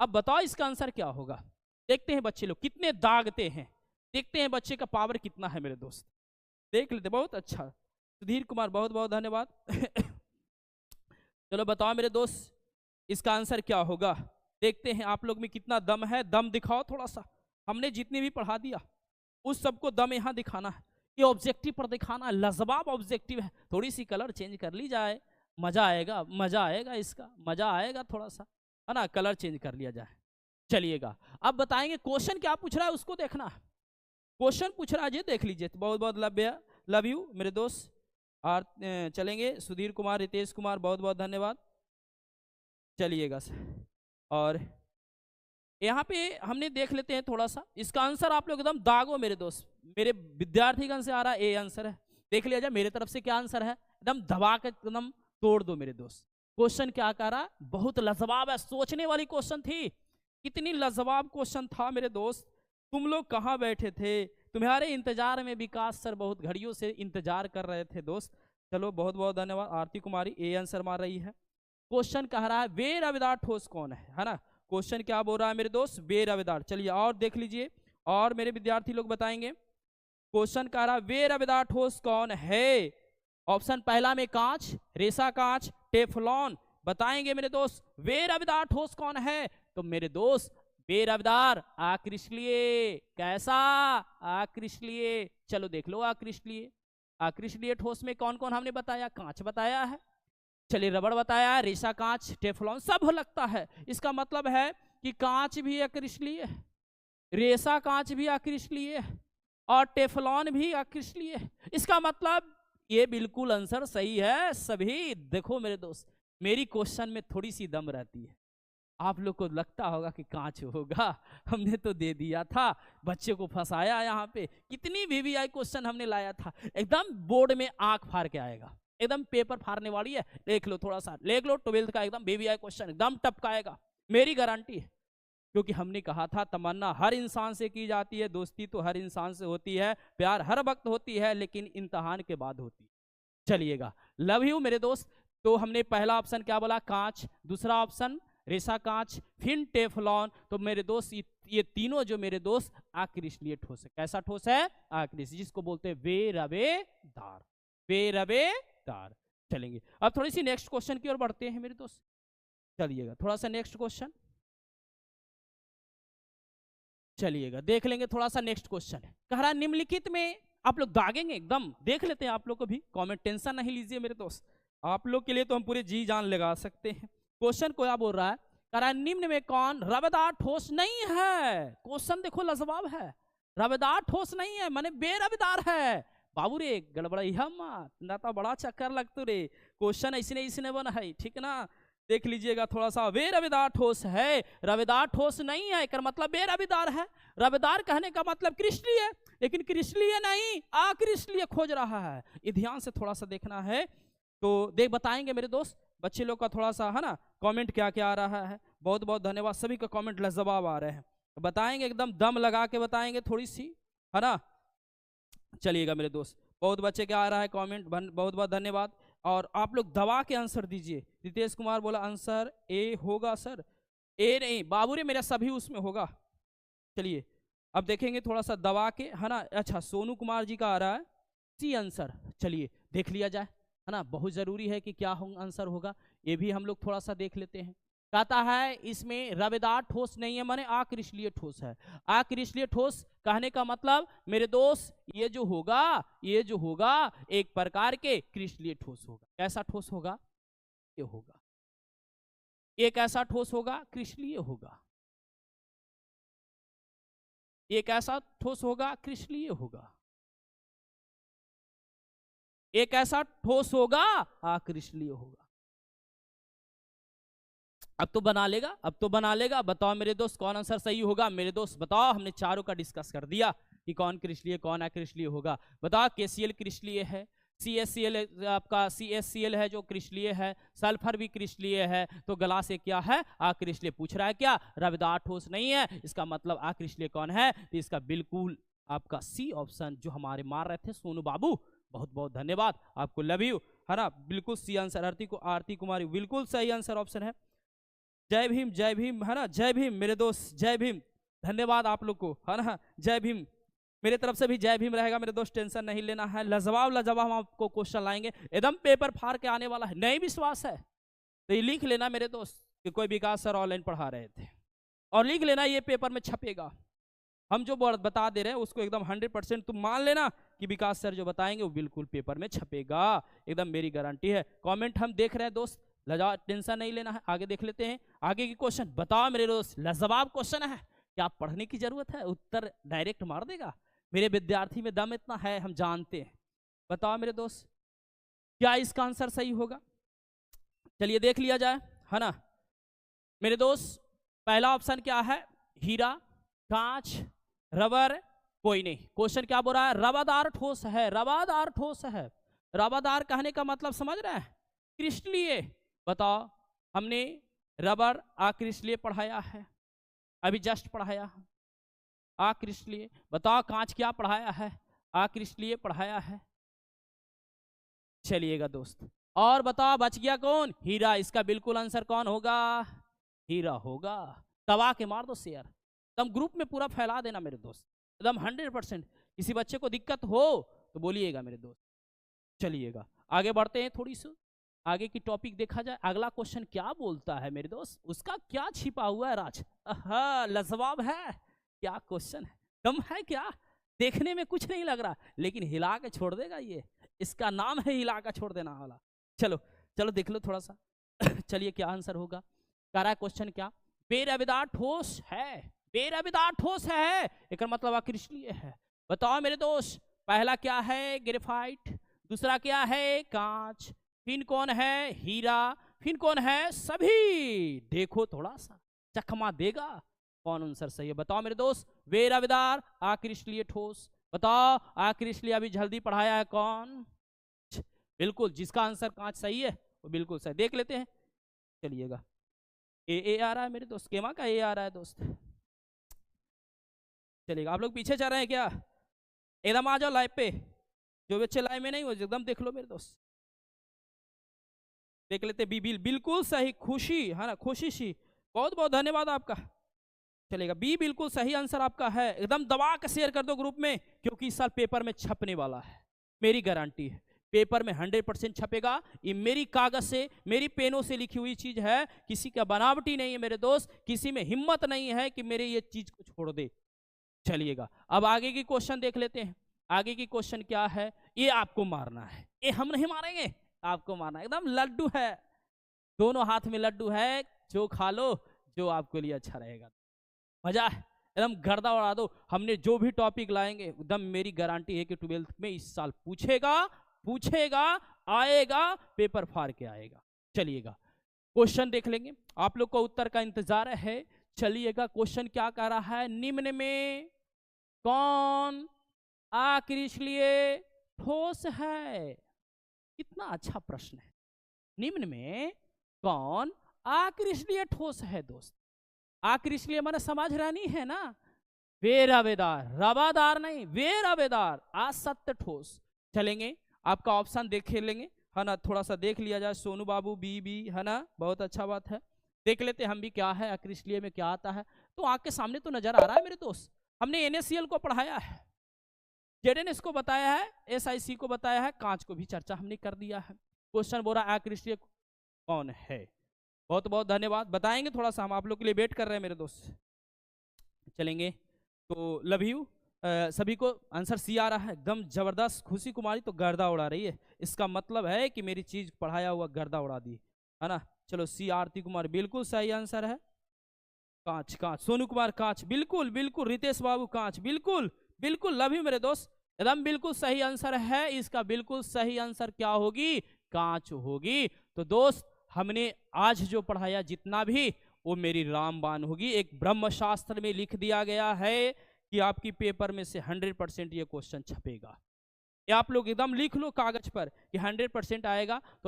अब बताओ इसका आंसर क्या होगा। देखते हैं बच्चे लोग कितने दागते हैं, देखते हैं बच्चे का पावर कितना है मेरे दोस्त, देख लेते। बहुत अच्छा सुधीर कुमार, बहुत बहुत धन्यवाद। चलो बताओ मेरे दोस्त इसका आंसर क्या होगा। देखते हैं आप लोग में कितना दम है, दम दिखाओ थोड़ा सा। हमने जितने भी पढ़ा दिया उस सबको दम यहाँ दिखाना है, ये ऑब्जेक्टिव पर दिखाना है, लाजवाब ऑब्जेक्टिव है। थोड़ी सी कलर चेंज कर ली जाए, मजा आएगा, मजा आएगा, इसका मजा आएगा थोड़ा सा, है ना, कलर चेंज कर लिया जाए। चलिएगा अब बताएंगे क्वेश्चन क्या पूछ रहा है उसको देखना है। क्वेश्चन पूछ रहा है जी, देख लीजिए। बहुत बहुत लव यू मेरे दोस्त। और चलेंगे सुधीर कुमार, रितेश कुमार, बहुत बहुत धन्यवाद। चलिएगा सर, और यहाँ पे हमने देख लेते हैं थोड़ा सा इसका आंसर। आप लोग एकदम दागो मेरे दोस्त, मेरे विद्यार्थीगण से आ रहा है ए आंसर है, देख लिया जाए मेरे तरफ से क्या आंसर है, एकदम दबा के एकदम तोड़ दो मेरे दोस्त। क्वेश्चन क्या कह रहा, बहुत लाजवाब है, सोचने वाली क्वेश्चन थी। कितनी लाजवाब क्वेश्चन था मेरे दोस्त। तुम लोग कहाँ बैठे थे, तुम्हारे इंतजार में विकास सर बहुत घड़ियों से इंतजार कर रहे थे दोस्त। चलो बहुत बहुत धन्यवाद। आरती कुमारी ए आंसर मार रही है। क्वेश्चन कह रहा है वे रविदार ठोस कौन है ना। क्वेश्चन क्या बोल रहा है मेरे दोस्त, वे रविदार। चलिए और देख लीजिए, और मेरे विद्यार्थी लोग बताएंगे। क्वेश्चन कह रहा है वे रविदार ठोस कौन है। ऑप्शन पहला में कांच, रेशा कांच, टेफलॉन। बताएंगे मेरे दोस्त वे रविदार ठोस कौन है। तो मेरे दोस्त वे रविदार आक्रिस्टलीय। कैसा, आक्रिस्टलीय। चलो देख लो आक्रिस्टलीय। आक्रिस्टलीय ठोस में कौन कौन हमने बताया, कांच बताया है, चलिए रबड़ बताया, रेशा कांच, टेफलॉन सब लगता है। इसका मतलब है कि कांच भी आक्रिस्टलीय, रेशा कांच भी आक्रिस्टलीय और टेफलॉन भी आक्रिस्टलीय। इसका मतलब ये बिल्कुल आंसर सही है सभी। देखो मेरे दोस्त मेरी क्वेश्चन में थोड़ी सी दम रहती है। आप लोग को लगता होगा कि कांच होगा, हमने तो दे दिया था, बच्चे को फंसाया यहाँ पे। कितनी वीवीआई क्वेश्चन हमने लाया था, एकदम बोर्ड में आंख फाड़ के आएगा, एकदम पेपर फाड़ने वाली है। देख लो थोड़ा सा, देख लो 12th का एकदम वीवीआई क्वेश्चन एकदम टपकाएगा, मेरी गारंटी है। क्योंकि हमने कहा था तमन्ना हर इंसान से की जाती है, दोस्ती तो हर इंसान से होती है, प्यार हर वक्त होती है, लेकिन इम्तिहान के बाद होती है। चलिएगा लव यू मेरे दोस्त। तो हमने पहला ऑप्शन क्या बोला, कांच, दूसरा ऑप्शन रेशा कांच, फिर टेफलॉन। तो मेरे दोस्त ये तीनों जो मेरे दोस्त आक्रिस्टलीय ठोस है। कैसा ठोस है, आक्रिस्टलीय, जिसको बोलते हैं वे रवेदार, वे रवेदार। चलेंगे अब थोड़ी सी नेक्स्ट क्वेश्चन की ओर बढ़ते हैं मेरे दोस्त। चलिएगा थोड़ा सा नेक्स्ट क्वेश्चन, चलिएगा देख लेंगे थोड़ा सा नेक्स्ट क्वेश्चन। कह रहा है निम्नलिखित में, आप लोग दागेंगे एकदम, देख लेते हैं आप लोग को भी, कमेंट टेंशन नहीं लीजिए मेरे दोस्त, आप लोग के लिए तो हम पूरे जी जान लगा सकते हैं। क्वेश्चन को क्या बोल रहा है, कह रहा है निम्न में कौन रवेदार ठोस नहीं है। क्वेश्चन देखो लाजवाब है, रवेदार ठोस नहीं है माने बेरवेदार है। बाबू रे गड़बड़ैया मत, ना तो बड़ा चक्कर लगतो रे, क्वेश्चन ऐसने बना है, ठीक ना। देख लीजिएगा थोड़ा सा, वे रवेदार ठोस है, रवेदार ठोस नहीं है कर मतलब बेरवेदार है। रवेदार कहने का मतलब क्रिस्टलीय है, लेकिन क्रिस्टलीय नहीं आक्रिस्टलीय खोज रहा है। ये ध्यान से थोड़ा सा देखना है। तो देख बताएंगे मेरे दोस्त, बच्चे लोग का थोड़ा सा है ना कमेंट क्या क्या आ रहा है। बहुत बहुत धन्यवाद, सभी का कमेंट लाजवाब आ रहे हैं, बताएंगे एकदम दम लगा के बताएंगे थोड़ी सी, है ना। चलिएगा मेरे दोस्त, बहुत बच्चे क्या आ रहा है कमेंट, बहुत बहुत धन्यवाद। और आप लोग दबा के आंसर दीजिए। रितेश कुमार बोला आंसर ए होगा सर, ए नहीं बाबू रे मेरा सभी उसमें होगा। चलिए अब देखेंगे थोड़ा सा दबा के, है ना। अच्छा सोनू कुमार जी का आ रहा है सी आंसर, चलिए देख लिया जाए, है ना। बहुत जरूरी है कि क्या आंसर होगा, ये भी हम लोग थोड़ा सा देख लेते हैं। कहता है इसमें रवेदार ठोस नहीं है माने आक्रिस्टलीय ठोस है। आक्रिस्टलीय ठोस कहने का मतलब मेरे दोस्त ये जो होगा एक प्रकार के क्रिस्टलीय ठोस होगा। कैसा ठोस होगा, ये होगा, एक ऐसा ठोस होगा क्रिस्टलीय होगा, एक ऐसा ठोस होगा क्रिस्टलीय होगा, एक ऐसा ठोस होगा आक्रिस्टलीय होगा। अब तो बना लेगा, बताओ मेरे दोस्त कौन आंसर सही होगा। मेरे दोस्त बताओ, हमने चारों का डिस्कस कर दिया कि कौन क्रिस्टलीय कौन अक्रिस्टलीय होगा। बताओ KCl क्रिस्टलीय है, CaCl आपका CaCl है जो क्रिस्टलीय है, सल्फर भी क्रिस्टलीय है, तो गलास से क्या है अक्रिस्टलीय। पूछ रहा है क्या रवेदार ठोस नहीं है, इसका मतलब अक्रिस्टलीय कौन है, तो इसका बिल्कुल आपका सी ऑप्शन जो हमारे मार रहे थे सोनू बाबू, बहुत बहुत धन्यवाद आपको, लव यू, है ना। बिल्कुल सी आंसर, आरती कुमारी बिल्कुल सही आंसर ऑप्शन है। जय भीम, है ना, जय भीम मेरे दोस्त, जय भीम। धन्यवाद आप लोग को, है ना, जय भीम। मेरे तरफ से भी जय भीम रहेगा मेरे दोस्त, टेंशन नहीं लेना है। लाजवाब हम आपको क्वेश्चन लाएंगे, एकदम पेपर फाड़ के आने वाला है। नहीं विश्वास है तो ये लिख लेना मेरे दोस्त कि कोई विकास सर ऑनलाइन पढ़ा रहे थे, और लिख लेना ये पेपर में छपेगा। हम जो बता दे रहे हैं उसको एकदम 100% तुम मान लेना कि विकास सर जो बताएंगे वो बिल्कुल पेपर में छपेगा, एकदम मेरी गारंटी है। कमेंट हम देख रहे हैं दोस्त, लजा टेंशन नहीं लेना है। आगे देख लेते हैं आगे की क्वेश्चन। बताओ मेरे दोस्त, लाजवाब क्वेश्चन है, क्या पढ़ने की जरूरत है, उत्तर डायरेक्ट मार देगा। मेरे विद्यार्थी में दम इतना है, हम जानते हैं। बताओ मेरे दोस्त, क्या इसका आंसर सही होगा? चलिए देख लिया जाए, है ना मेरे दोस्त। पहला ऑप्शन क्या है? हीरा, कांच, रबर। कोई नहीं, क्वेश्चन क्या बोल रहा है? रवादार ठोस है, रवादार ठोस है। रवादार कहने का मतलब समझ रहे हैं? क्रिस्टलीय। बताओ, हमने रबर अक्रिस्टलीय पढ़ाया है, अभी जस्ट पढ़ाया है अक्रिस्टलीय। बताओ कांच क्या पढ़ाया है? अक्रिस्टलीय पढ़ाया है। चलिएगा दोस्त, और बताओ बच गया कौन? हीरा। इसका बिल्कुल आंसर कौन होगा? हीरा होगा। दबा के मार दो शेयर, एकदम ग्रुप में पूरा फैला देना मेरे दोस्त, एकदम 100%। किसी बच्चे को दिक्कत हो तो बोलिएगा मेरे दोस्त। चलिएगा आगे बढ़ते हैं, थोड़ी सी आगे की टॉपिक देखा जाए। अगला क्वेश्चन क्या बोलता है मेरे दोस्त, उसका क्या छिपा हुआ है राज? लाजवाब है, क्या क्वेश्चन है, दम है क्या? देखने में कुछ नहीं लग रहा, लेकिन हिला के छोड़ देगा ये। इसका नाम है हिला के छोड़ देना वाला। चलो चलो देख लो थोड़ा सा। चलिए क्या आंसर होगा? कह रहा है क्वेश्चन क्या? बेरवेदार ठोस है, बेरवेदार ठोस है, एक मतलब अक्रिस्टलीय है। बताओ मेरे दोस्त, पहला क्या है? ग्रेफाइट। दूसरा क्या है? कांच। फिर कौन है? हीरा। फिर कौन है? सभी। देखो थोड़ा सा चकमा देगा कौन आंसर सही है। बताओ मेरे दोस्त, बेरवेदार अक्रिस्टलीय ठोस। बताओ अक्रिस्टलीय अभी जल्दी पढ़ाया है कौन? बिल्कुल, जिसका आंसर कांच सही है वो बिल्कुल सही। देख लेते हैं, चलिएगा। ए आ रहा है मेरे दोस्त, केमा का ए आ रहा है दोस्त। चलिएगा, आप लोग पीछे चल रहे हैं क्या? एकदम आ जाओ लाइव पे, जो बच्चे लाइव में नहीं वो एकदम देख लो मेरे दोस्त। देख लेते बी बिल्कुल सही, खुशी है ना, खुशी सी, बहुत बहुत धन्यवाद आपका। चलेगा, बी बिल्कुल सही आंसर आपका है। एकदम दबा के शेयर कर दो ग्रुप में, क्योंकि इस साल पेपर में छपने वाला है, मेरी गारंटी है। पेपर में 100% छपेगा। ये मेरी कागज से, मेरी पेनों से लिखी हुई चीज है, किसी का बनावटी नहीं है मेरे दोस्त। किसी में हिम्मत नहीं है कि मेरे ये चीज को छोड़ दे। चलिएगा, अब आगे की क्वेश्चन देख लेते हैं। आगे की क्वेश्चन क्या है? ये आपको मारना है, ये हम नहीं मारेंगे, आपको मारना है। एकदम लड्डू है, दोनों हाथ में लड्डू है, जो खा लो जो आपके लिए अच्छा रहेगा। मजा है, एकदम गर्दा उड़ा दो। हमने जो भी टॉपिक लाएंगे एकदम मेरी गारंटी है कि 12th में इस साल पूछेगा, आएगा, पेपर फाड़ के आएगा। चलिएगा क्वेश्चन देख लेंगे, आप लोग को उत्तर का इंतजार है। चलिएगा, क्वेश्चन क्या कह रहा है? निम्न में कौन अक्रिस्टलीय ठोस है? कितना अच्छा प्रश्न है। निम्न में कौन अक्रिस्टलीय ठोस है दोस्त? अक्रिस्टलीय माने समझ रहनी है ना, बेरवेदार, रवादार नहीं, बेरवेदार, असत्य ठोस। चलेंगे, आपका ऑप्शन देख लेंगे, है ना, थोड़ा सा देख लिया जाए। सोनू बाबू बी, है ना, बहुत अच्छा बात है। देख लेते हम भी क्या है अक्रिस्टलीय में क्या आता है। तो आंख के सामने तो नजर आ रहा है मेरे दोस्त। हमने NaCl को पढ़ाया है, ZnS को बताया है, SiC को बताया है, कांच को भी चर्चा हमने कर दिया है। क्वेश्चन बोल रहा है अक्रिस्टलीय कौन है? बहुत बहुत धन्यवाद, बताएंगे थोड़ा सा, हम आप लोग के लिए वेट कर रहे हैं मेरे दोस्त। चलेंगे, तो लव यू सभी को। आंसर सी आ रहा है, एकदम जबरदस्त। खुशी कुमारी तो गर्दा उड़ा रही है, इसका मतलब है कि मेरी चीज पढ़ाया हुआ गर्दा उड़ा दी, है ना। चलो, सी आरती कुमार बिल्कुल सही आंसर है। कांच, कांच, सोनू कुमार कांच, बिल्कुल बिल्कुल। रितेश बाबू कांच, बिल्कुल बिल्कुल। लव यू मेरे दोस्त, एकदम बिल्कुल सही आंसर है। इसका बिल्कुल सही आंसर क्या होगी? कांच होगी। तो दोस्त, हमने आज जो पढ़ाया जितना भी, वो मेरी रामबाण होगी। एक ब्रह्मशास्त्र में लिख दिया गया है कि आपकी पेपर में से 100% ये क्वेश्चन छपेगा। ये आप लोग एकदम लिख लो कागज पर कि 100% आएगा। तो